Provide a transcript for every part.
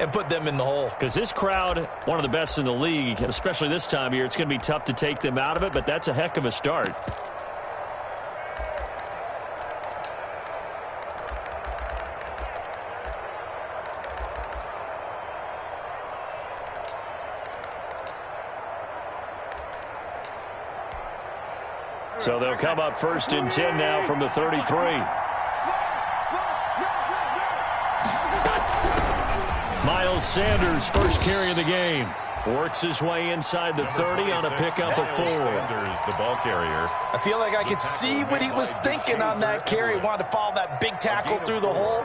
and put them in the hole. Because this crowd, one of the best in the league, especially this time of year, it's going to be tough to take them out of it, but that's a heck of a start. So they'll come up 1st and 10 now from the 33. Miles Sanders, first carry of the game. Works his way inside the 30 on a pickup of 4. Sanders, the ball carrier. I feel like I could see what he was thinking on that carry. Wanted to follow that big tackle through the hole.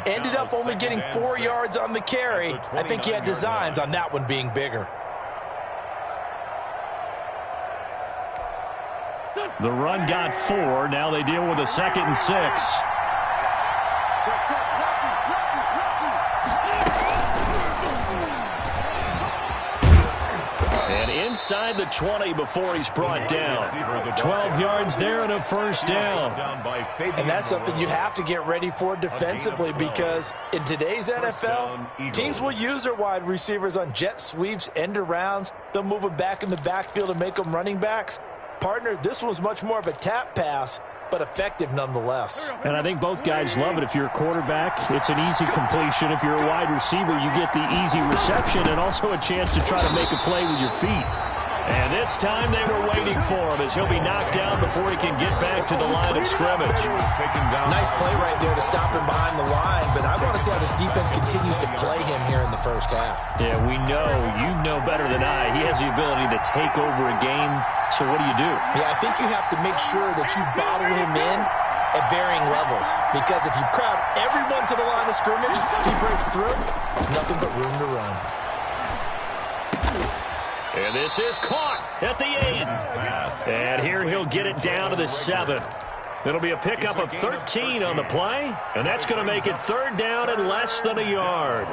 Ended up only getting 4 yards on the carry. I think he had designs on that one being bigger. The run got 4. Now they deal with a 2nd and 6. And inside the 20 before he's brought down. 12 yards there and a first down. And that's something you have to get ready for defensively, because in today's NFL, teams will use their wide receivers on jet sweeps, end arounds. They'll move them back in the backfield and make them running backs. Partner, this was much more of a tap pass, but effective nonetheless. And I think both guys love it. If you're a quarterback, it's an easy completion. If you're a wide receiver, you get the easy reception and also a chance to try to make a play with your feet. And this time they were waiting for him as he'll be knocked down before he can get back to the line of scrimmage. Nice play right there to stop him behind the line, but I want to see how this defense continues to play him here in the first half. Yeah, we know, you know better than I, he has the ability to take over a game, so what do you do? Yeah, I think you have to make sure that you bottle him in at varying levels, because if you crowd everyone to the line of scrimmage, if he breaks through, there's nothing but room to run. And this is caught at the 8. And here he'll get it down to the 7. It'll be a pickup of 13 on the play, and that's going to make it 3rd down and less than a yard.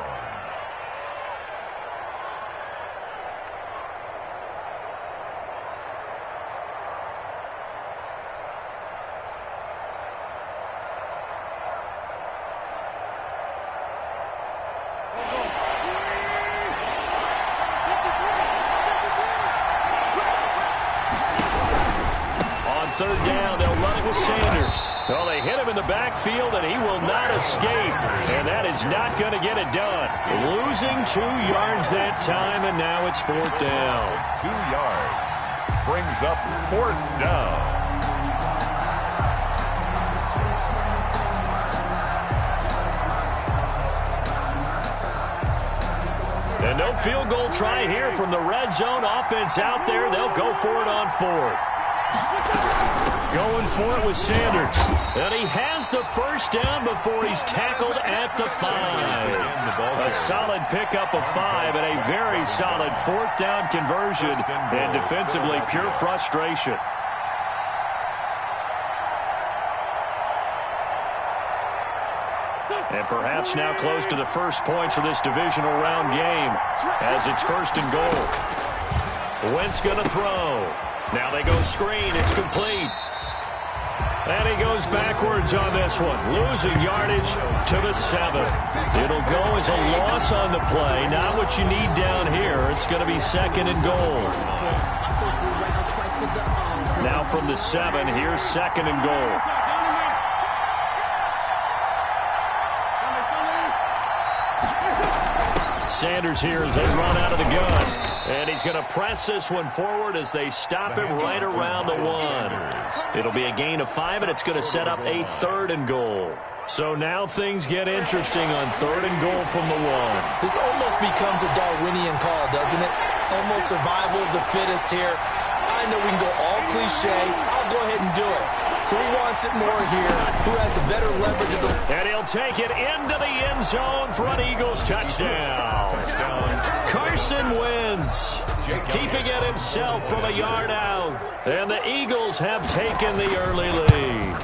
Third down, they'll run it with Sanders. Well, they hit him in the backfield, and he will not escape. And that is not going to get it done. Losing 2 yards that time, and now it's 4th down. 2 yards brings up 4th down. And no field goal try here from the red zone offense out there. They'll go for it on 4th. Going for it with Sanders. And he has the first down before he's tackled at the 5. A solid pickup of 5 and a very solid 4th down conversion. And defensively, pure frustration. And perhaps now close to the first points of this divisional round game as it's 1st and goal. Wentz going to throw. Now they go screen. It's complete. And he goes backwards on this one, losing yardage to the 7. It'll go as a loss on the play. Not what you need down here. It's going to be 2nd and goal. Now from the 7, here's 2nd and goal. Sanders here as they run out of the gun. And he's going to press this one forward as they stop him right around the 1. It'll be a gain of 5, and it's going to set up a 3rd and goal. So now things get interesting on 3rd and goal from the 1. This almost becomes a Darwinian call, doesn't it? Almost survival of the fittest here. I know we can go all cliche. I'll go ahead and do it. Who wants it more here? Who has the better leverage of the... And he'll take it into the end zone for an Eagles touchdown. Carson Wentz keeping it himself from a yard out. And the Eagles have taken the early lead.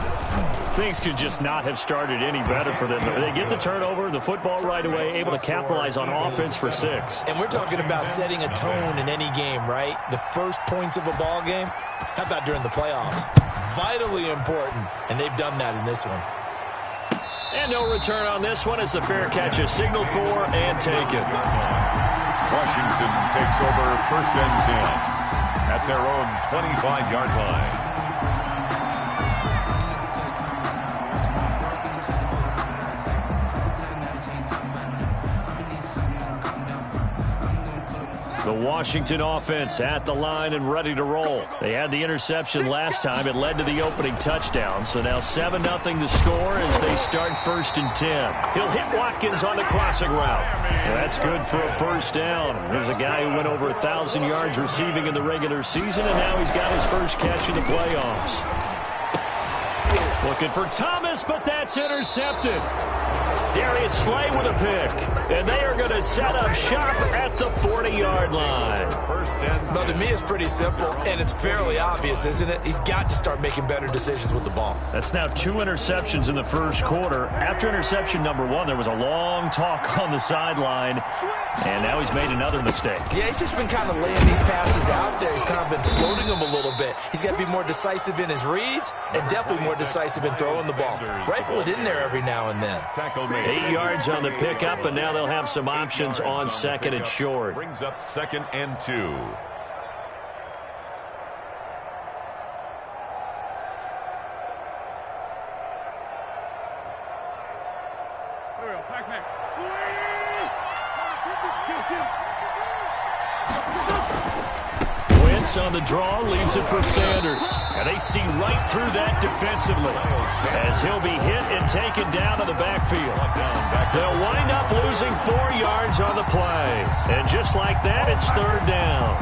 Things could just not have started any better for them. They get the turnover, the football right away, able to capitalize on offense for 6. And we're talking about setting a tone in any game, right? The first points of a ball game. How about during the playoffs? Vitally important, and they've done that in this one. And no return on this one as the fair catch is signaled for and taken. Washington takes over 1st and 10 at their own 25-yard line. The Washington offense at the line and ready to roll. They had the interception last time. It led to the opening touchdown. So now 7-0 to score as they start 1st and 10. He'll hit Watkins on the crossing route. That's good for a first down. There's a guy who went over 1,000 yards receiving in the regular season, and now he's got his first catch in the playoffs. Looking for Thomas, but that's intercepted. Darius Slay with a pick. And they are going to set up shop at the 40-yard line. Well, to me, it's pretty simple, and it's fairly obvious, isn't it? He's got to start making better decisions with the ball. That's now 2 interceptions in the first quarter. After interception number 1, there was a long talk on the sideline, and now he's made another mistake. Yeah, he's just been kind of laying these passes out there. He's kind of been floating them a little bit. He's got to be more decisive in his reads and definitely more decisive in throwing the ball. Rifle it in there every now and then. 8 yards on the pickup, and now they'll have some options on 2nd and short. Brings up 2nd and 2. Wentz on the draw, leaves it for Sanders. And they see right through that defensively as he'll be hit and taken down to the backfield. They'll wind up losing 4 yards on the play. And just like that, it's 3rd down.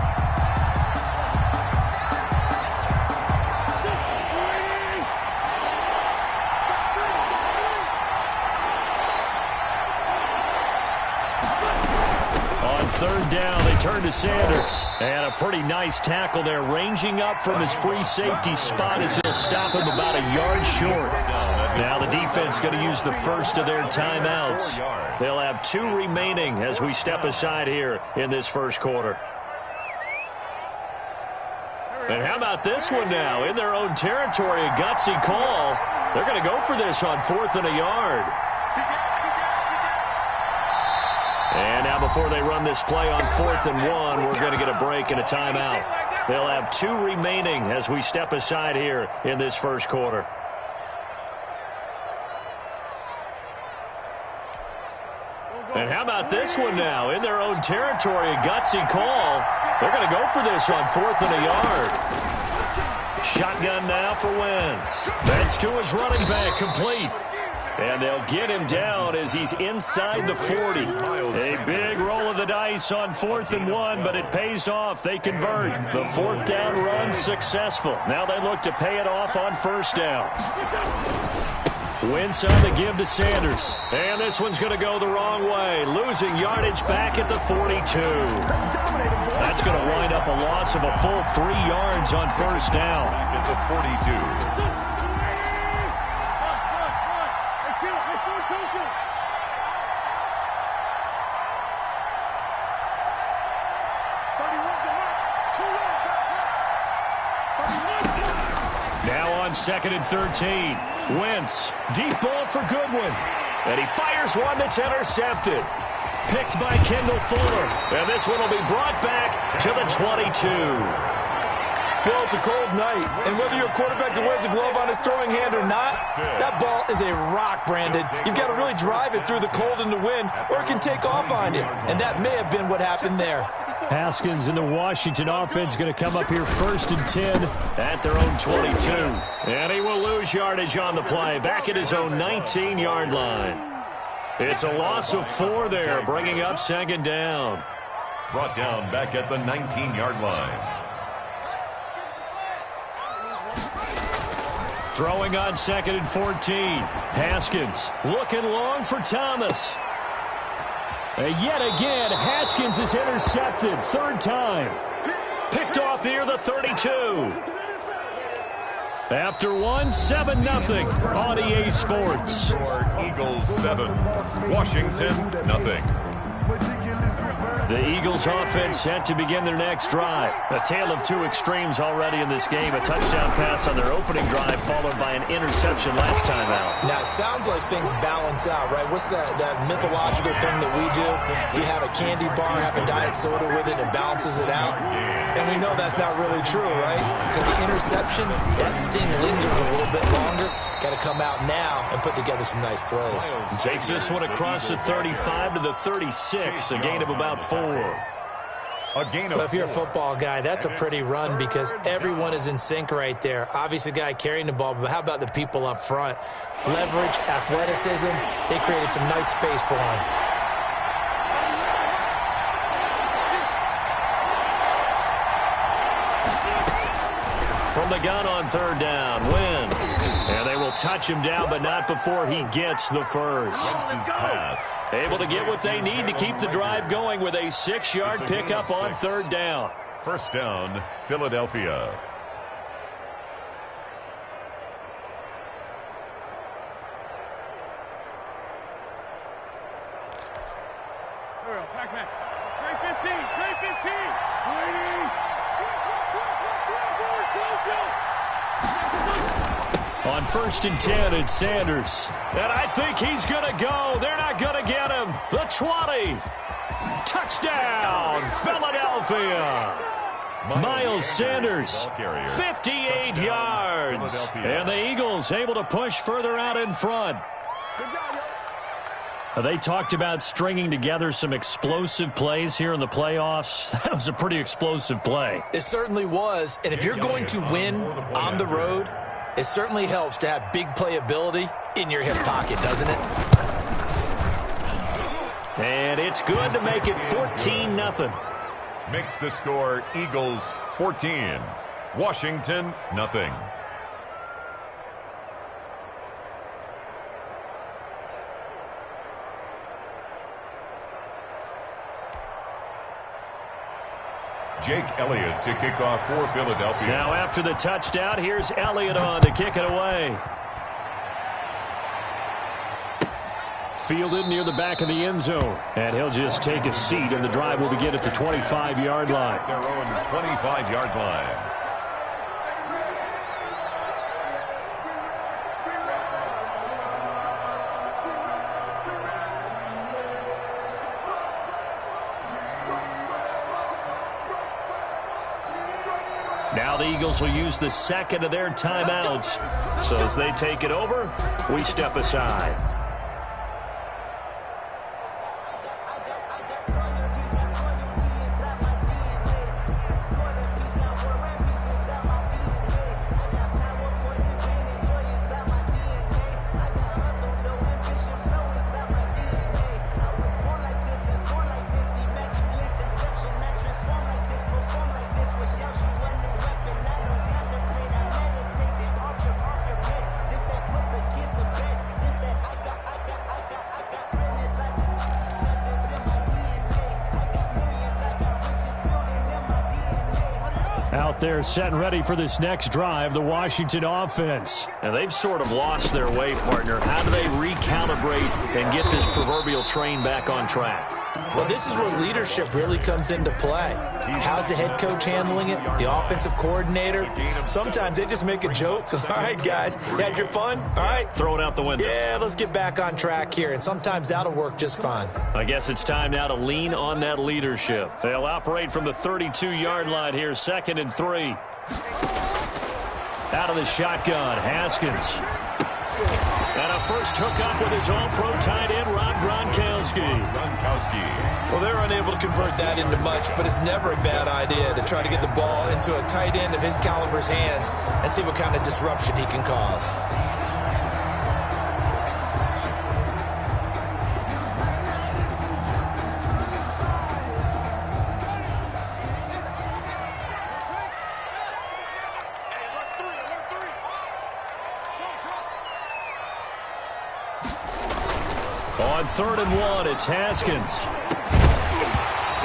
On 3rd down, they turn to Sanders. And a pretty nice tackle there, ranging up from his free safety spot as he'll stop him about a yard short. Now the defense going to use the first of their timeouts. They'll have 2 remaining as we step aside here in this first quarter. And how about this one now? In their own territory, a gutsy call. They're going to go for this on 4th and a yard. And now before they run this play on 4th and 1, we're going to get a break and a timeout. They'll have 2 remaining as we step aside here in this first quarter. And how about this one now? In their own territory, a gutsy call. They're going to go for this on 4th and a yard. Shotgun now for Wentz. That's to his running back, complete. And they'll get him down as he's inside the 40. A big roll of the dice on 4th and 1, but it pays off. They convert. The 4th down run successful. Now they look to pay it off on 1st down. Wentz on the give to Sanders. And this one's going to go the wrong way. Losing yardage back at the 42. That's going to wind up a loss of a full 3 yards on 1st down. At the 42. Now on 2nd and 13. Wentz, deep ball for Goodwin. And he fires one that's intercepted. Picked by Kendall Fuller. And this one will be brought back to the 22. Well, it's a cold night, and whether you're a quarterback that wears a glove on his throwing hand or not, that ball is a rock, Brandon. You've got to really drive it through the cold and the wind, or it can take off on you. And that may have been what happened there. Haskins and the Washington offense going to come up here 1st and 10 at their own 22. And he will lose yardage on the play, back at his own 19-yard line. It's a loss of 4 there, bringing up 2nd down. Brought down back at the 19-yard line. Throwing on 2nd and 14. Haskins looking long for Thomas. Yet again, Haskins is intercepted. 3rd time. Picked off here, the 32. After one, 7-0 on EA Sports. Eagles 7, Washington 0. The Eagles offense set to begin their next drive. A tale of two extremes already in this game. A touchdown pass on their opening drive followed by an interception last time out. Now, it sounds like things balance out, right? What's that mythological thing that we do? If you have a candy bar, have a diet soda with it, it balances it out. And we know that's not really true, right? Because the interception, that sting lingers a little bit longer. Got to come out now and put together some nice plays. Takes this one across the 35 to the 36, a gain of about 4. Well, if you're a football guy, that's a pretty run because everyone is in sync right there. Obviously, the guy carrying the ball, but how about the people up front? Leverage, athleticism, they created some nice space for him. From the gun on third down, Wentz. And they will touch him down, but not before he gets the first. Able to get what they need to keep the drive going with a 6-yard pickup on third down. First down, Philadelphia. Pac-Man. 315. On 1st and 10, it's Sanders. And I think he's going to go. They're not going to get him. The 20. Touchdown, Philadelphia. Miles Sanders, 58 yards. And the Eagles able to push further out in front. They talked about stringing together some explosive plays here in the playoffs. That was a pretty explosive play. It certainly was. And if you're going to win on the road, it certainly helps to have big playability in your hip pocket, doesn't it? And it's good to make it 14-0. Makes the score Eagles 14. Washington, nothing. Jake Elliott to kick off for Philadelphia. Now after the touchdown, here's Elliott on to kick it away. Fielded near the back of the end zone. And he'll just take a seat, and the drive will begin at the 25-yard line. Their own 25-yard line. Now the Eagles will use the second of their timeouts. So as they take it over, we step aside. Out there set and ready for this next drive, the Washington offense. And they've sort of lost their way, partner. How do they recalibrate and get this proverbial train back on track? Well, this is where leadership really comes into play. How's the head coach handling it? The offensive coordinator? Sometimes they just make a joke. All right, guys, you had your fun? All right. Throw it out the window. Yeah, let's get back on track here. And sometimes that'll work just fine. I guess it's time now to lean on that leadership. They'll operate from the 32-yard line here, 2nd and 3. Out of the shotgun, Haskins. And a first hookup with his all-pro tight end, Rob Gronkowski. Well, they're unable to convert that into much, but it's never a bad idea to try to get the ball into a tight end of his caliber's hands and see what kind of disruption he can cause. On 3rd and 1, it's Haskins.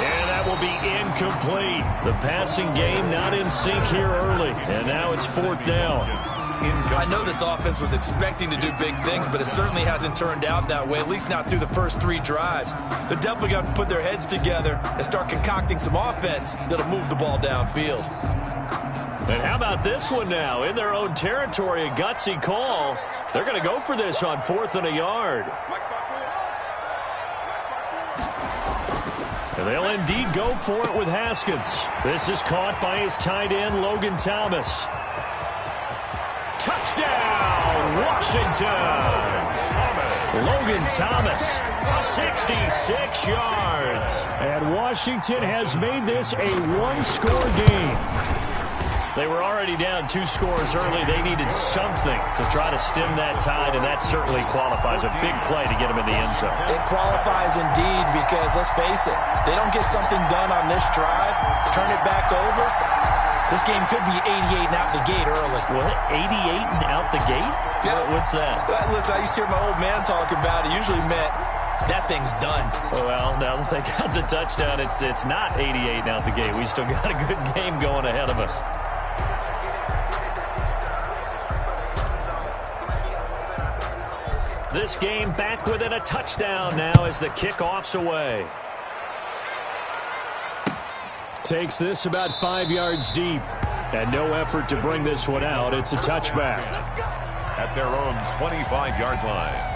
And that will be incomplete. The passing game not in sync here early. And now it's 4th down. incomplete. I know this offense was expecting to do big things, but it certainly hasn't turned out that way, at least not through the first 3 drives. They're definitely going to have to put their heads together and start concocting some offense that'll move the ball downfield. And how about this one now? In their own territory, a gutsy call. They're going to go for this on 4th and a yard. And they'll indeed go for it with Haskins. This is caught by his tight end, Logan Thomas. Touchdown, Washington! Logan Thomas, 66 yards. And Washington has made this a one-score game. They were already down 2 scores early. They needed something to try to stem that tide, and that certainly qualifies. A big play to get them in the end zone. It qualifies indeed because, let's face it, they don't get something done on this drive, turn it back over, this game could be 88 and out the gate early. What? 88 and out the gate? Yeah. What's that? Listen, I used to hear my old man talk about it. Usually meant that thing's done. Well, now that they got the touchdown, it's not 88 and out the gate. We still got a good game going ahead of us. This game back within a touchdown now as the kickoff's away. Takes this about 5 yards deep. And no effort to bring this one out. It's a touchback. At their own 25-yard line.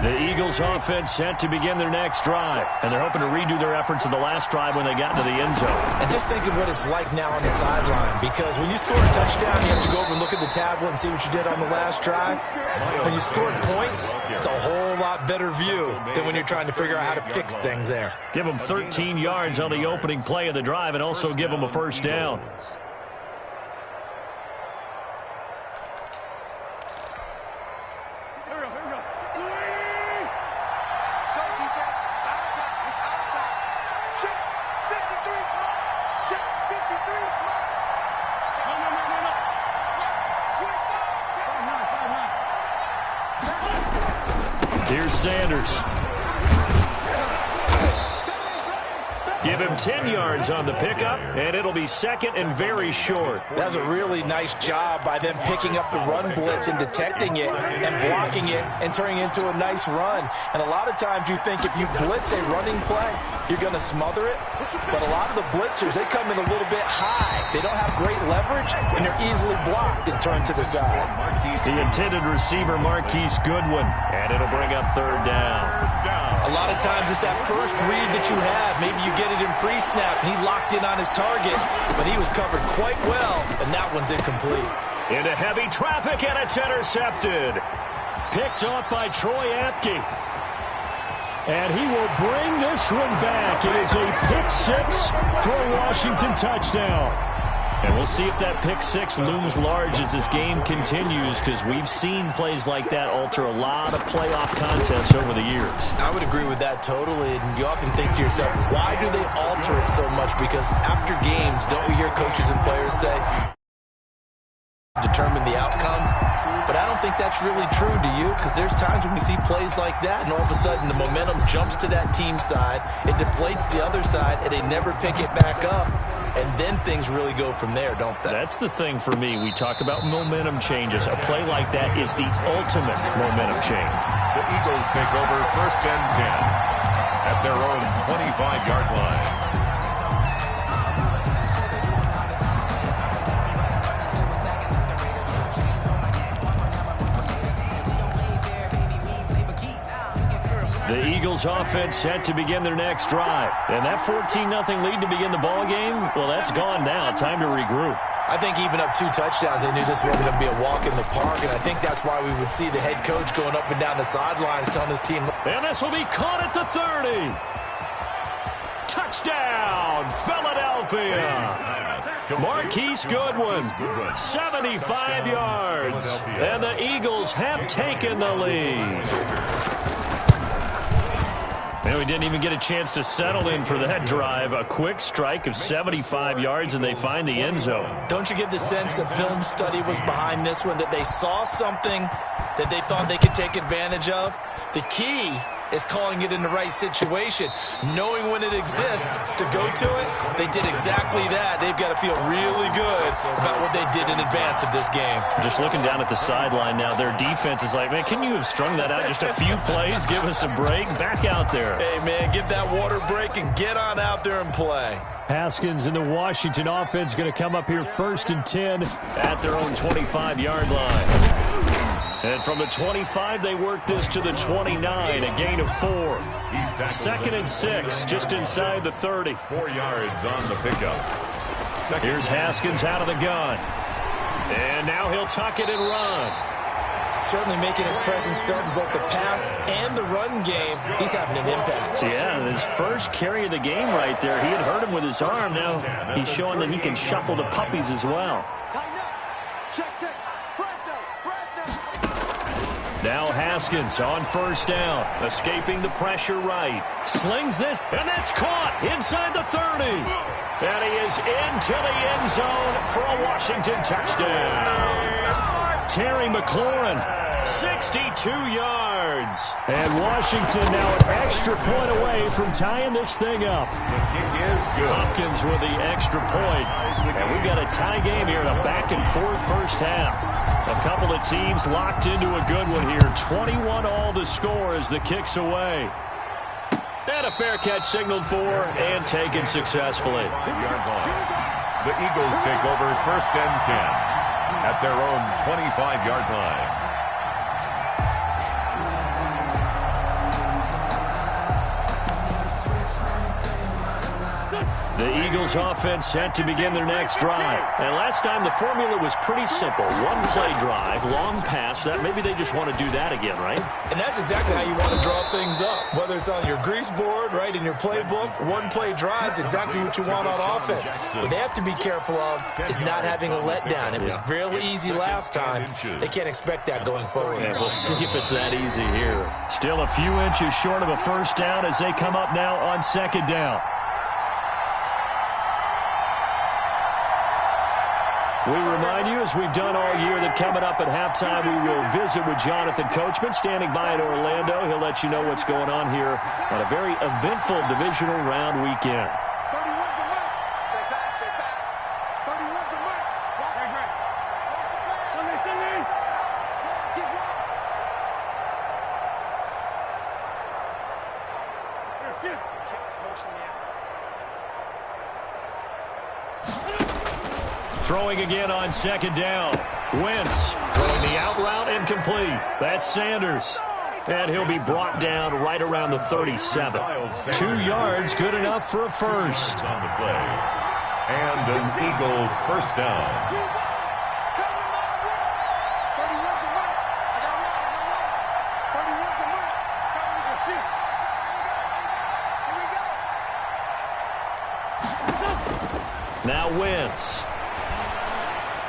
The Eagles offense set to begin their next drive. And they're hoping to redo their efforts in the last drive when they got into the end zone. And just think of what it's like now on the sideline, because when you score a touchdown, you have to go over and look at the tablet and see what you did on the last drive. When you scored points, it's a whole lot better view than when you're trying to figure out how to fix things there. Give them 13 yards on the opening play of the drive and also give them a first down. Here's Sanders. Give him 10 yards on the pickup, and it'll be second and very short. That was a really nice job by them picking up the run blitz and detecting it and blocking it and turning it into a nice run. And a lot of times you think if you blitz a running play, you're going to smother it. But a lot of the blitzers, they come in a little bit high. They don't have great leverage, and they're easily blocked and turned to the side. The intended receiver, Marquise Goodwin, and it'll bring up third down. A lot of times it's that first read that you have. Maybe you get it in pre-snap, and he locked in on his target, but he was covered quite well, and that one's incomplete. Into heavy traffic, and it's intercepted. Picked off by Troy Apke. And he will bring this one back. It is a pick six for a Washington touchdown. And we'll see if that pick six looms large as this game continues, because we've seen plays like that alter a lot of playoff contests over the years. I would agree with that totally. And you often think to yourself, why do they alter it so much? Because after games, don't we hear coaches and players say, determine the outcome? But I don't think that's really true, do you? Because there's times when we see plays like that, and all of a sudden the momentum jumps to that team side, it deflates the other side, and they never pick it back up. And then things really go from there, don't they? That's the thing for me. We talk about momentum changes. A play like that is the ultimate momentum change. The Eagles take over first and 10 at their own 25-yard line. The Eagles offense set to begin their next drive. And that 14-0 lead to begin the ball game, well, that's gone now. Time to regroup. I think even up 2 touchdowns, they knew this wasn't going to be a walk in the park, and I think that's why we would see the head coach going up and down the sidelines telling his team. And this will be caught at the 30. Touchdown, Philadelphia. Marquise Goodwin, 75 yards. And the Eagles have taken the lead. And No, he didn't even get a chance to settle in for that drive. A quick strike of 75 yards, and they find the end zone. Don't you get the sense that film study was behind this one, that they saw something that they thought they could take advantage of? The key is calling it in the right situation, knowing when it exists to go to it. They did exactly that. They've got to feel really good about what they did in advance of this game. Just looking down at the sideline now, their defense is like, man, can you have strung that out just a few plays? Give us a break. Back out there. Hey, man, give that water break and get on out there and play. Haskins and the Washington offense going to come up here 1st and 10 at their own 25-yard line. And from the 25, they work this to the 29, a gain of 4. 2nd and 6, just inside the 30. 4 yards on the pickup. Here's Haskins out of the gun. And now he'll tuck it and run. Certainly making his presence felt in both the pass and the run game. He's having an impact. Yeah, his first carry of the game right there. He had hurt him with his arm. Now he's showing that he can shuffle the puppies as well. Now Haskins on 1st down, escaping the pressure right. Slings this, and that's caught inside the 30. And he is into the end zone for a Washington touchdown. Terry McLaurin, 62 yards. And Washington now an extra point away from tying this thing up. The kick is good. Hopkins with the extra point. And we've got a tie game here in a back-and-forth first half. A couple of teams locked into a good one here. 21 all the score as the kick's away. And a fair catch signaled for and taken successfully. The Eagles take over 1st and 10 at their own 25-yard line. The Eagles offense set to begin their next drive. And last time the formula was pretty simple. One play drive, long pass. That maybe they just want to do that again, right? And that's exactly how you want to draw things up. Whether it's on your grease board, right, in your playbook, one play drives exactly what you want on offense. What they have to be careful of is not having a letdown. It was fairly easy last time. They can't expect that going forward. And we'll see if it's that easy here. Still a few inches short of a first down as they come up now on 2nd down. We remind you, as we've done all year, that coming up at halftime, we will visit with Jonathan Coachman, standing by in Orlando. He'll let you know what's going on here on a very eventful divisional round weekend. 31's the mark. Check back. 31's the mark. Check back. Sunday. Get one. Here, motion now. Throwing again on 2nd down. Wentz throwing the out route incomplete. That's Sanders. And he'll be brought down right around the 37. 2 yards, good enough for a first. On the play. And an Eagle first down. Now Wentz.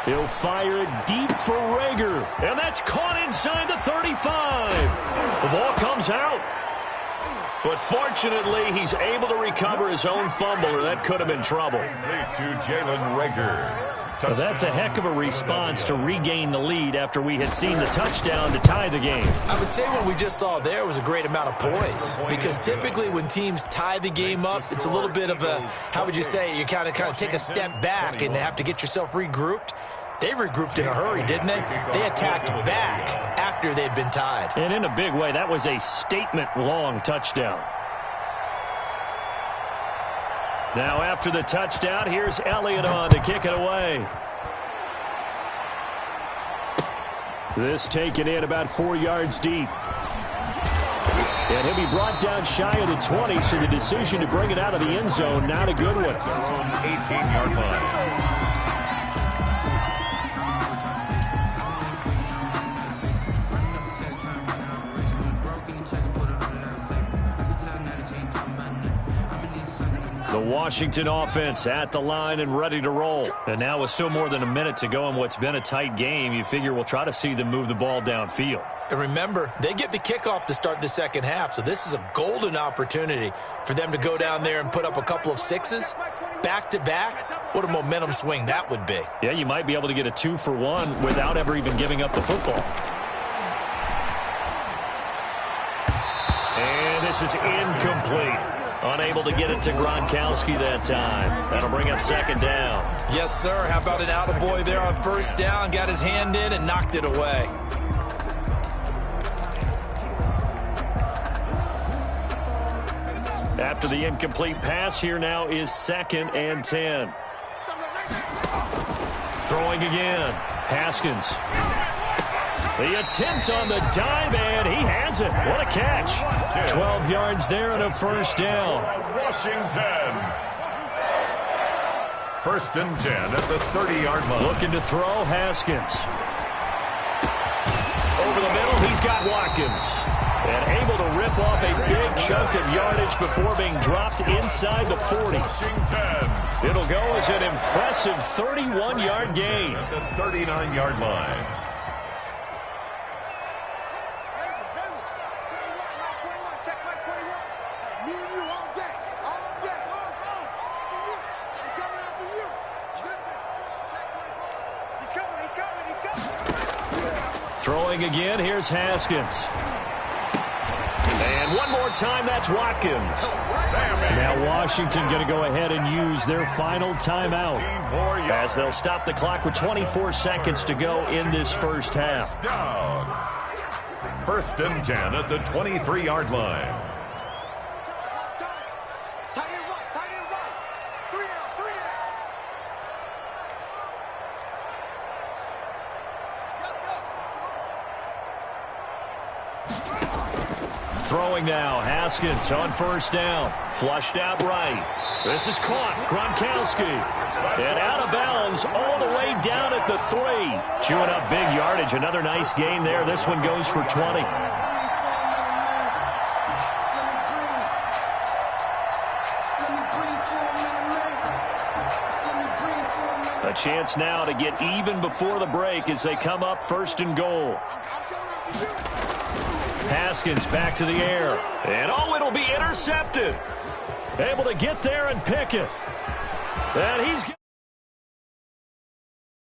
He'll fire it deep for Rager. And that's caught inside the 35. The ball comes out. But fortunately, he's able to recover his own fumble, or that could have been trouble. To Jalen Rager. Well, that's a heck of a response to regain the lead after we had seen the touchdown to tie the game. I would say what we just saw there was a great amount of poise, because typically when teams tie the game up, it's a little bit of a, how would you say, you kind of take a step back and have to get yourself regrouped. They regrouped in a hurry, didn't they? They attacked back after they'd been tied. And in a big way, that was a statement-long touchdown. Now after the touchdown, here's Elliott on to kick it away. This taken in about 4 yards deep. And he'll be brought down shy of the 20, so the decision to bring it out of the end zone, not a good one. Their own 18-yard line. The Washington offense at the line and ready to roll. And now with still more than a minute to go in what's been a tight game, you figure we'll try to see them move the ball downfield. And remember, they get the kickoff to start the second half, so this is a golden opportunity for them to go down there and put up a couple of sixes back-to-back. What a momentum swing that would be. Yeah, you might be able to get a 2-for-1 without ever even giving up the football. And this is incomplete. Unable to get it to Gronkowski that time. That'll bring up second down. Yes, sir. How about an attaboy there on first down? Got his hand in and knocked it away. After the incomplete pass, here now is 2nd and 10. Throwing again. Haskins. The attempt on the dive, and he has it. What a catch. 12 yards there and a first down. Washington. 1st and 10 at the 30-yard line. Looking to throw, Haskins. Over the middle, he's got Watkins. And able to rip off a big chunk of yardage before being dropped inside the 40. Washington. It'll go as an impressive 31-yard gain. At the 39-yard line. Throwing again, here's Haskins. And one more time, that's Watkins. Now Washington going to go ahead and use their final timeout as they'll stop the clock with 24 seconds to go in this first half. Down. 1st and 10 at the 23-yard line. Throwing now, Haskins on first down. Flushed out right. This is caught. Gronkowski. And out of bounds all the way down at the 3. Chewing up big yardage. Another nice gain there. This one goes for 20. A chance now to get even before the break as they come up 1st and goal. Haskins back to the air. And it'll be intercepted. Able to get there and pick it. And he's